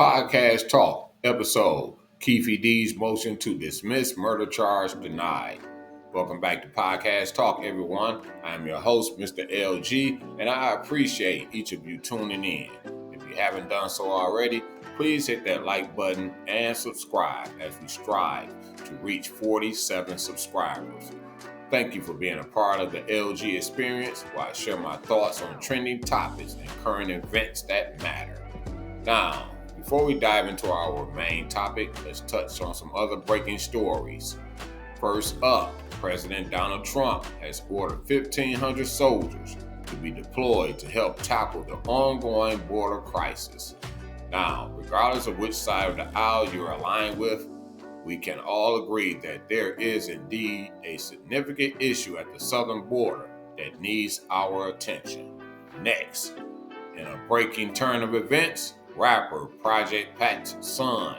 Podcast Talk episode Keefe D's motion to dismiss murder charge denied. Welcome back to Podcast Talk, everyone. I am your host, Mr. LG, and I appreciate each of you tuning in. If you haven't done so already, please hit that like button and subscribe as we strive to reach 47 subscribers. Thank you for being a part of the LG experience while I share my thoughts on trending topics and current events that matter. Now, before we dive into our main topic, let's touch on some other breaking stories. First up, President Donald Trump has ordered 1,500 soldiers to be deployed to help tackle the ongoing border crisis. Now, regardless of which side of the aisle you're aligned with, we can all agree that there is indeed a significant issue at the southern border that needs our attention. Next, in a breaking turn of events, rapper Project Pat's son,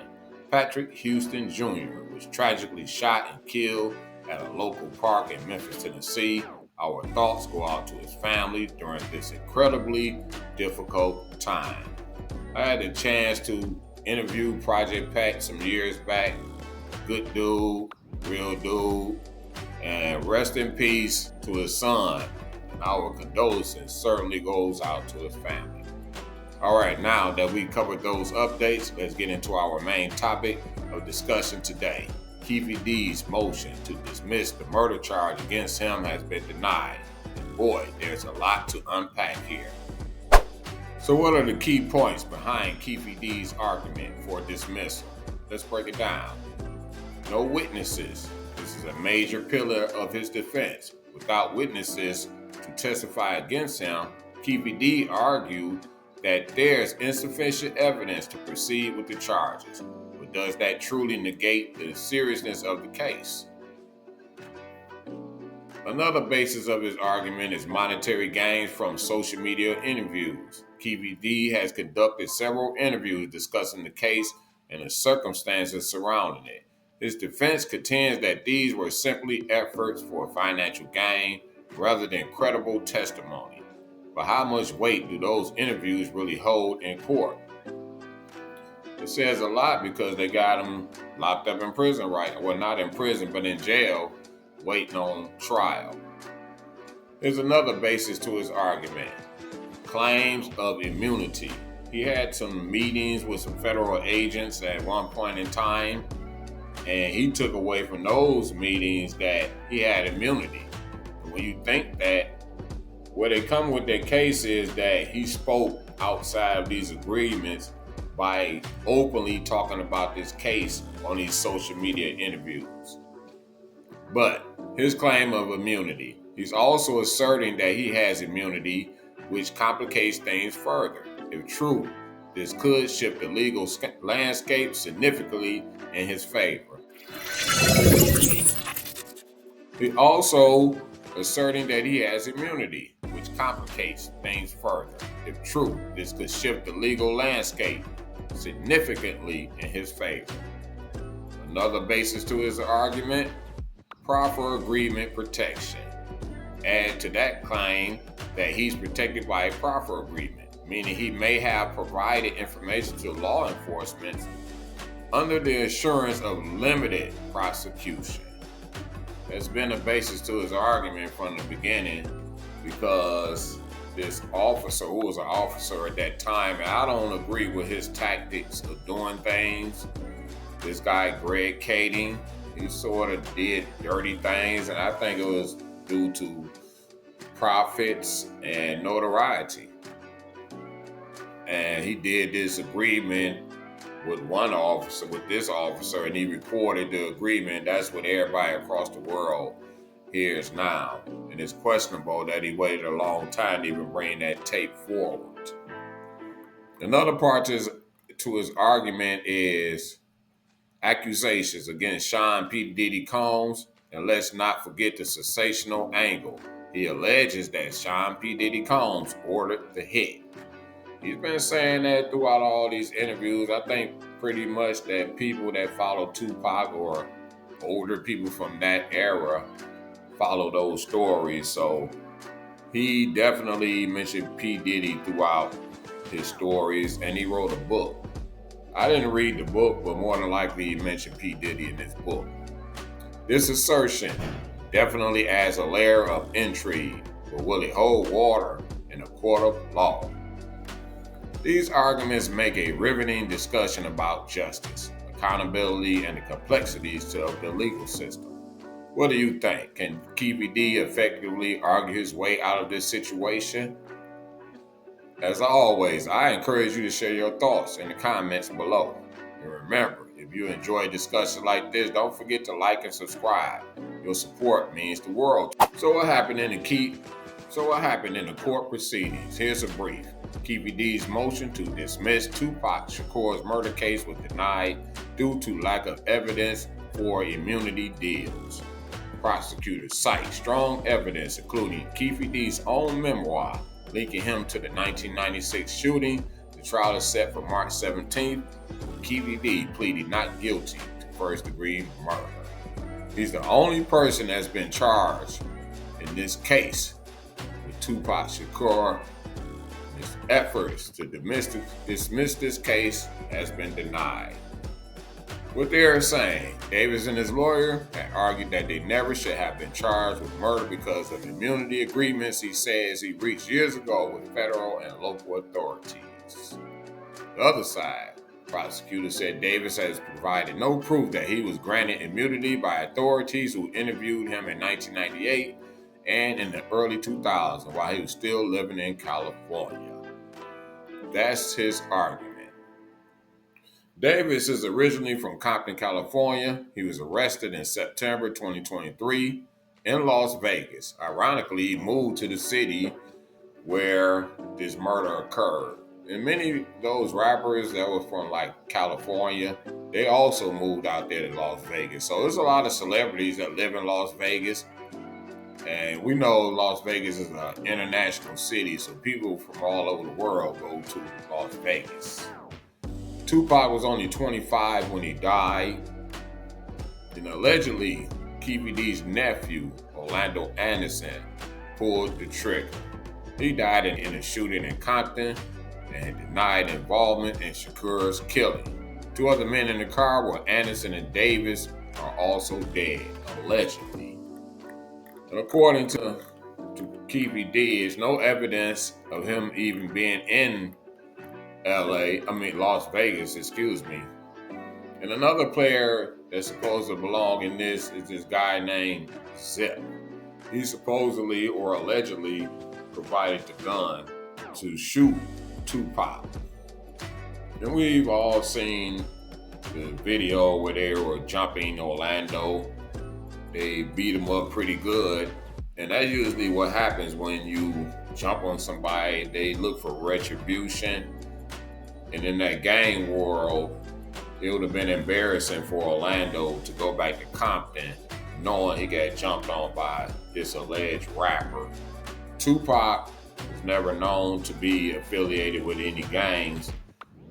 Patrick Houston Jr., was tragically shot and killed at a local park in Memphis, Tennessee. Our thoughts go out to his family during this incredibly difficult time. I had the chance to interview Project Pat some years back. Good dude, real dude, and rest in peace to his son. Our condolences certainly goes out to his family. All right, now that we covered those updates, let's get into our main topic of discussion today. Keefe D's motion to dismiss the murder charge against him has been denied. And boy, there's a lot to unpack here. So what are the key points behind Keefe D's argument for dismissal? Let's break it down. No witnesses. This is a major pillar of his defense. Without witnesses to testify against him, Keefe D argued that there's insufficient evidence to proceed with the charges. But does that truly negate the seriousness of the case? Another basis of his argument is monetary gains from social media interviews. Keefe D has conducted several interviews discussing the case and the circumstances surrounding it. His defense contends that these were simply efforts for financial gain rather than credible testimony. But how much weight do those interviews really hold in court? It says a lot because they got him locked up in prison, right? Well, not in prison, but in jail, waiting on trial. There's another basis to his argument. Claims of immunity. He had some meetings with some federal agents at one point in time, and he took away from those meetings that he had immunity. And when you think that, where they come with their case is that he spoke outside of these agreements by openly talking about this case on these social media interviews. But his claim of immunity, he's also asserting that he has immunity, which complicates things further. If true, this could shift the legal landscape significantly in his favor. He also asserting that he has immunity, which complicates things further. If true, this could shift the legal landscape significantly in his favor. Another basis to his argument, proffer agreement protection. Add to that claim that he's protected by a proffer agreement, meaning he may have provided information to law enforcement under the assurance of limited prosecution. That's been a basis to his argument from the beginning because this officer, who was an officer at that time, and I don't agree with his tactics of doing things. This guy, Greg Kading, he sort of did dirty things, and I think it was due to profits and notoriety. And he did this agreement with this officer, and he recorded the agreement. That's what everybody across the world hears now. And it's questionable that he waited a long time to even bring that tape forward. Another part to his argument is accusations against Sean P. Diddy Combs, and let's not forget the sensational angle. He alleges that Sean P. Diddy Combs ordered the hit. He's been saying that throughout all these interviews. I think pretty much that people that follow Tupac or older people from that era follow those stories. So he definitely mentioned P. Diddy throughout his stories, and he wrote a book I didn't read the book, but more than likely he mentioned P. Diddy in this book. This assertion definitely adds a layer of intrigue, but will it hold water in a court of law? These arguments make a riveting discussion about justice, accountability, and the complexities of the legal system. What do you think? Can Keefe D effectively argue his way out of this situation? As always, I encourage you to share your thoughts in the comments below. And remember, if you enjoy discussions like this, don't forget to like and subscribe. Your support means the world. So what happened in the court proceedings? Here's a brief. Keefe D's motion to dismiss Tupac Shakur's murder case was denied due to lack of evidence for immunity deals. Prosecutors cite strong evidence, including Keefe D's own memoir, linking him to the 1996 shooting. The trial is set for March 17th. Keefe D pleaded not guilty to first-degree murder. He's the only person that's been charged in this case with Tupac Shakur. His efforts to dismiss this case has been denied. What they are saying, Davis and his lawyer had argued that they never should have been charged with murder because of immunity agreements he says he reached years ago with federal and local authorities. The other side, prosecutor said Davis has provided no proof that he was granted immunity by authorities who interviewed him in 1998 and in the early 2000s while he was still living in California. That's his argument. Davis is originally from Compton, California. He was arrested in September 2023 in Las Vegas. Ironically, he moved to the city where this murder occurred. And many of those rappers that were from like California, they also moved out there to Las Vegas. So there's a lot of celebrities that live in Las Vegas. And we know Las Vegas is an international city, so people from all over the world go to Las Vegas. Tupac was only 25 when he died, and allegedly, Keefe D's nephew, Orlando Anderson, pulled the trigger. He died in a shooting in Compton and denied involvement in Shakur's killing. Two other men in the car were Anderson and Davis are also dead, allegedly. And according to Keefe D, there's no evidence of him even being in Las Vegas, And another player that's supposed to belong in this is this guy named Zip. He supposedly or allegedly provided the gun to shoot Tupac. And we've all seen the video where they were jumping Orlando. They beat him up pretty good. And that's usually what happens when you jump on somebody. They look for retribution. And in that gang world, it would have been embarrassing for Orlando to go back to Compton knowing he got jumped on by this alleged rapper. Tupac was never known to be affiliated with any gangs.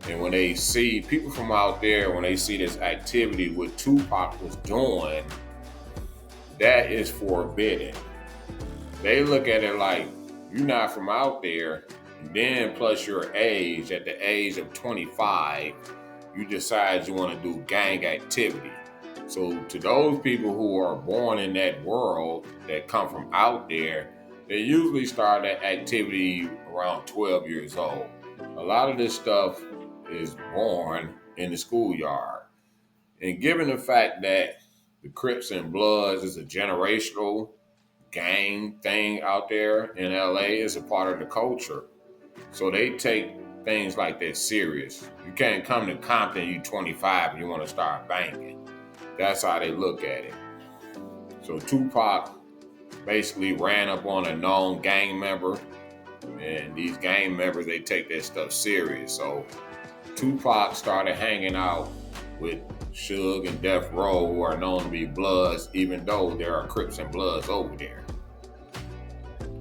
And when they see people from out there, when they see this activity what Tupac was doing, that is forbidden. They look at it like, you're not from out there. Then plus your age, at the age of 25, you decide you want to do gang activity. So to those people who are born in that world that come from out there, they usually start that activity around 12 years old. A lot of this stuff is born in the schoolyard. And given the fact that the Crips and Bloods is a generational gang thing out there in LA, is a part of the culture. So they take things like that serious. You can't come to Compton, you 25, and you want to start banging. That's how they look at it. So Tupac basically ran up on a known gang member, and these gang members, they take that stuff serious. So Tupac started hanging out with Suge and Death Row, who are known to be Bloods, even though there are Crips and Bloods over there.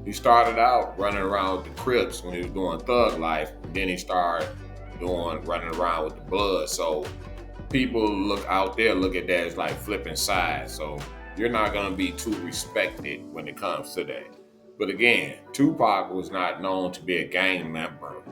He started out running around with the Crips when he was doing Thug Life. Then he started running around with the Bloods. So people look out there, look at that as like flipping sides. So you're not going to be too respected when it comes to that. But again, Tupac was not known to be a gang member.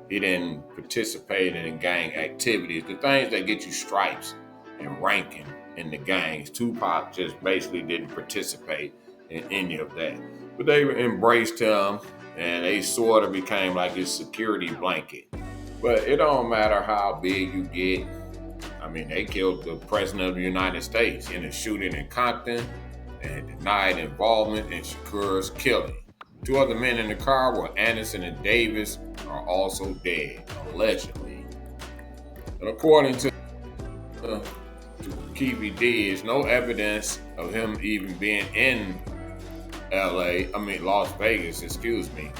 He didn't participate in gang activities, the things that get you stripes and ranking in the gangs. Tupac just basically didn't participate in any of that. But they embraced him and they sort of became like his security blanket. But it don't matter how big you get. I mean, they killed the president of the United States in a shooting in Compton and denied involvement in Shakur's killing. Two other men in the car were Anderson and Davis are also dead, allegedly. And according to Keefe, there's no evidence of him even being in Las Vegas, excuse me.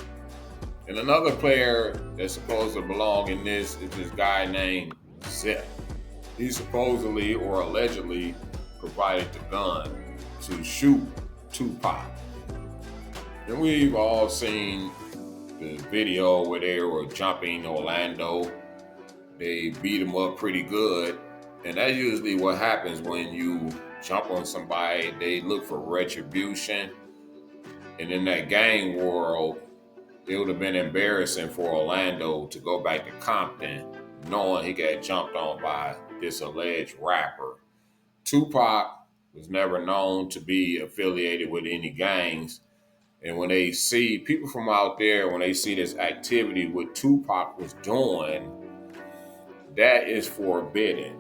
And another player that's supposed to belong in this is this guy named Zip. He supposedly or allegedly provided the gun to shoot Tupac. And we've all seen the video where they were jumping Orlando. They beat him up pretty good. And that's usually what happens when you jump on somebody. They look for retribution. And in that gang world, it would have been embarrassing for Orlando to go back to Compton knowing he got jumped on by this alleged rapper. Tupac was never known to be affiliated with any gangs. And when they see people from out there, when they see this activity what Tupac was doing, that is forbidden.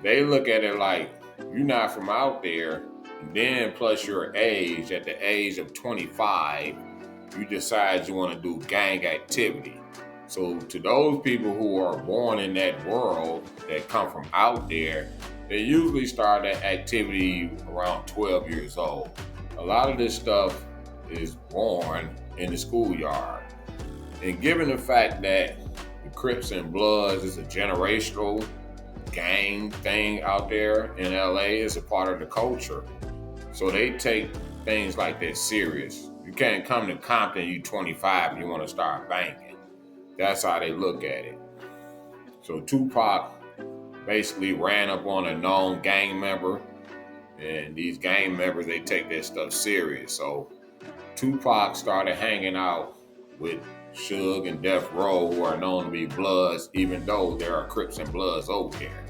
They look at it like, you're not from out there, and then plus your age, at the age of 25, you decide you want to do gang activity. So to those people who are born in that world that come from out there, they usually start that activity around 12 years old. A lot of this stuff is born in the schoolyard. And given the fact that the Crips and Bloods is a generational gang thing out there in LA, it's a part of the culture. So they take things like that serious. You can't come to Compton, you 25, and you want to start banging. That's how they look at it. So Tupac basically ran up on a known gang member, and these gang members, they take that stuff serious. So Tupac started hanging out with Suge and Death Row, who are known to be Bloods, even though there are Crips and Bloods over there.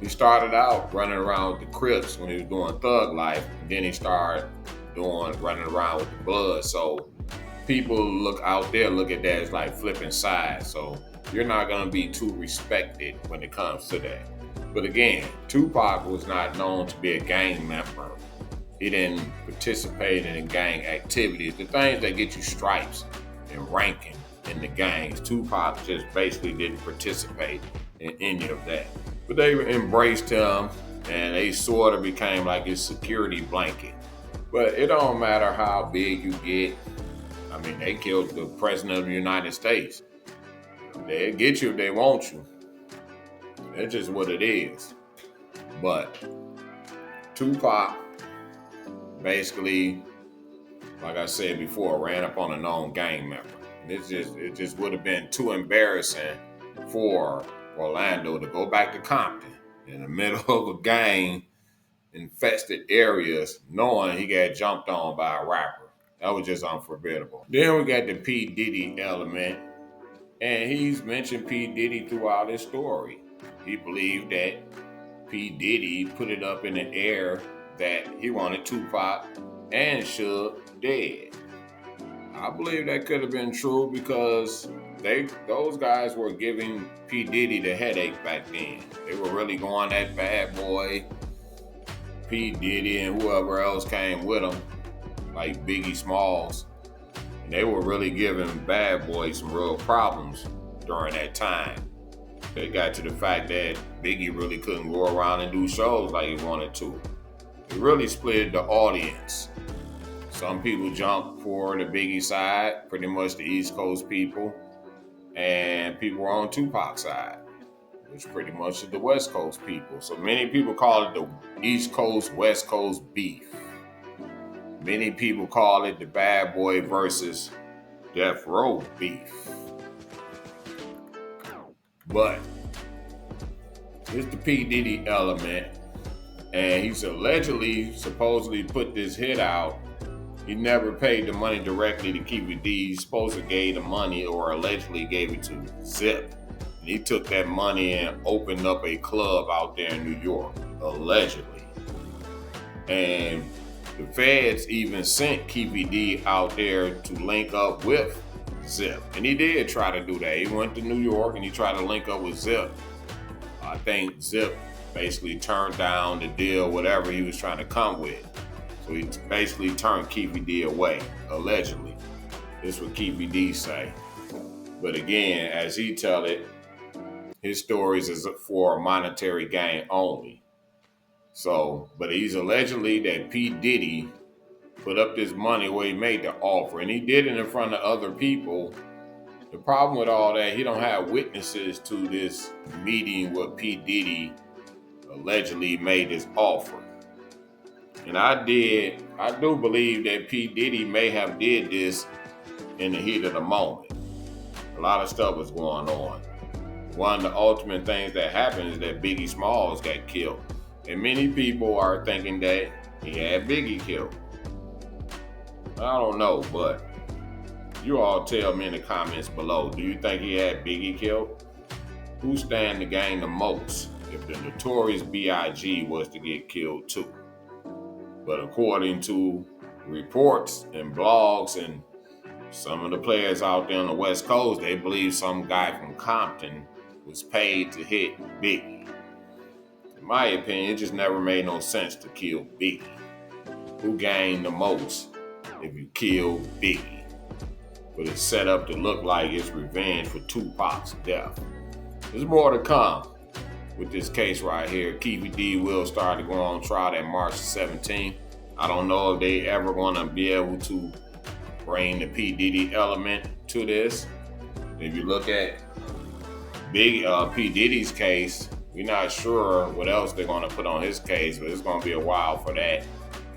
He started out running around with the Crips when he was doing Thug Life, and then he started running around with the Bloods. So people look out there, look at that as like flipping sides. So you're not going to be too respected when it comes to that. But again, Tupac was not known to be a gang member. He didn't participate in gang activities, the things that get you stripes and ranking in the gangs. Tupac just basically didn't participate in any of that. But they embraced him and they sort of became like his security blanket. But it don't matter how big you get. I mean, they killed the president of the United States. They'll get you if they want you. That's just what it is. But Tupac basically, like I said before, ran up on a known gang member. It just would have been too embarrassing for Orlando to go back to Compton in the middle of a gang infested areas knowing he got jumped on by a rapper. That was just unforgettable. Then we got the P. Diddy element, and he's mentioned P. Diddy throughout his story. He believed that P. Diddy put it up in the air that he wanted Tupac and Suge dead. I believe that could have been true because those guys were giving P. Diddy the headache back then. They were really going at Bad Boy, P. Diddy, and whoever else came with him, like Biggie Smalls. And they were really giving Bad Boy some real problems during that time. They got to the fact that Biggie really couldn't go around and do shows like he wanted to. It really split the audience. Some people jumped for the Biggie side, pretty much the East Coast people, and people were on Tupac's side, which pretty much is the West Coast people. So many people call it the East Coast, West Coast beef. Many people call it the Bad Boy versus Death Row beef. But it's the P. Diddy element, and he's supposedly put this hit out He never paid the money directly to Keefe D. He's supposed to gave the money or allegedly gave it to Zip. And he took that money and opened up a club out there in New York, allegedly. And the feds even sent Keefe D out there to link up with Zip. And he did try to do that. He went to New York and he tried to link up with Zip. I think Zip basically turned down the deal, whatever he was trying to come with. So he basically turned Keefe D away, allegedly. This is what Keefe D say. But again, as he tell it, his stories is for monetary gain only. So, but he's allegedly that P. Diddy put up this money where he made the offer, and he did it in front of other people. The problem with all that, he don't have witnesses to this meeting where P. Diddy allegedly made this offer. And I do believe that P. Diddy may have did this in the heat of the moment. A lot of stuff was going on. One of the ultimate things that happened is that Biggie Smalls got killed. And many people are thinking that he had Biggie killed. I don't know, but you all tell me in the comments below, do you think he had Biggie killed? Who stand to gain the most if the notorious B.I.G. was to get killed too? But according to reports and blogs and some of the players out there on the West Coast, they believe some guy from Compton was paid to hit Biggie. In my opinion, it just never made no sense to kill Biggie. Who gained the most if you kill Biggie? But it's set up to look like it's revenge for Tupac's death. There's more to come with this case right here. Keefe D will start to go on trial that March 17th. I don't know if they ever going to be able to bring the P. Diddy element to this. If you look at P. Diddy's case, we're not sure what else they're going to put on his case, but it's going to be a while for that.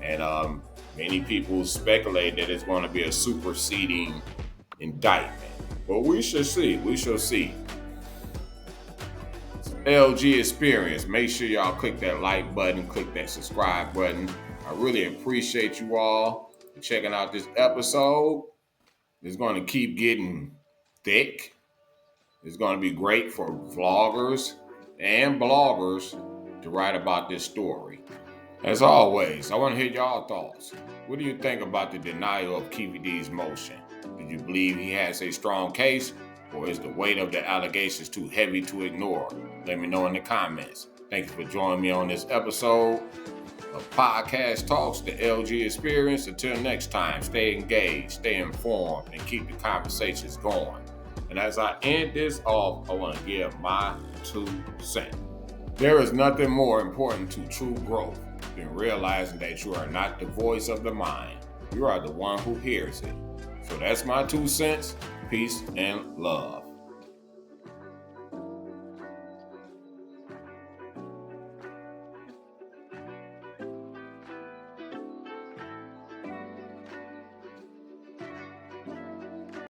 And many people speculate that it's going to be a superseding indictment. But we shall see. We shall see. LG Experience. Make sure y'all click that like button, click that subscribe button. I really appreciate you all for checking out this episode. It's going to keep getting thick. It's going to be great for vloggers and bloggers to write about this story. As always, I want to hear y'all thoughts. What do you think about the denial of Keefe D's motion? Do you believe he has a strong case, or is the weight of the allegations too heavy to ignore? Let me know in the comments. Thank you for joining me on this episode of Podcast Talks, the LG Experience. Until next time, stay engaged, stay informed, and keep the conversations going. And as I end this off, I want to give my 2 cents. There is nothing more important to true growth than realizing that you are not the voice of the mind. You are the one who hears it. So that's my 2 cents. Peace and love.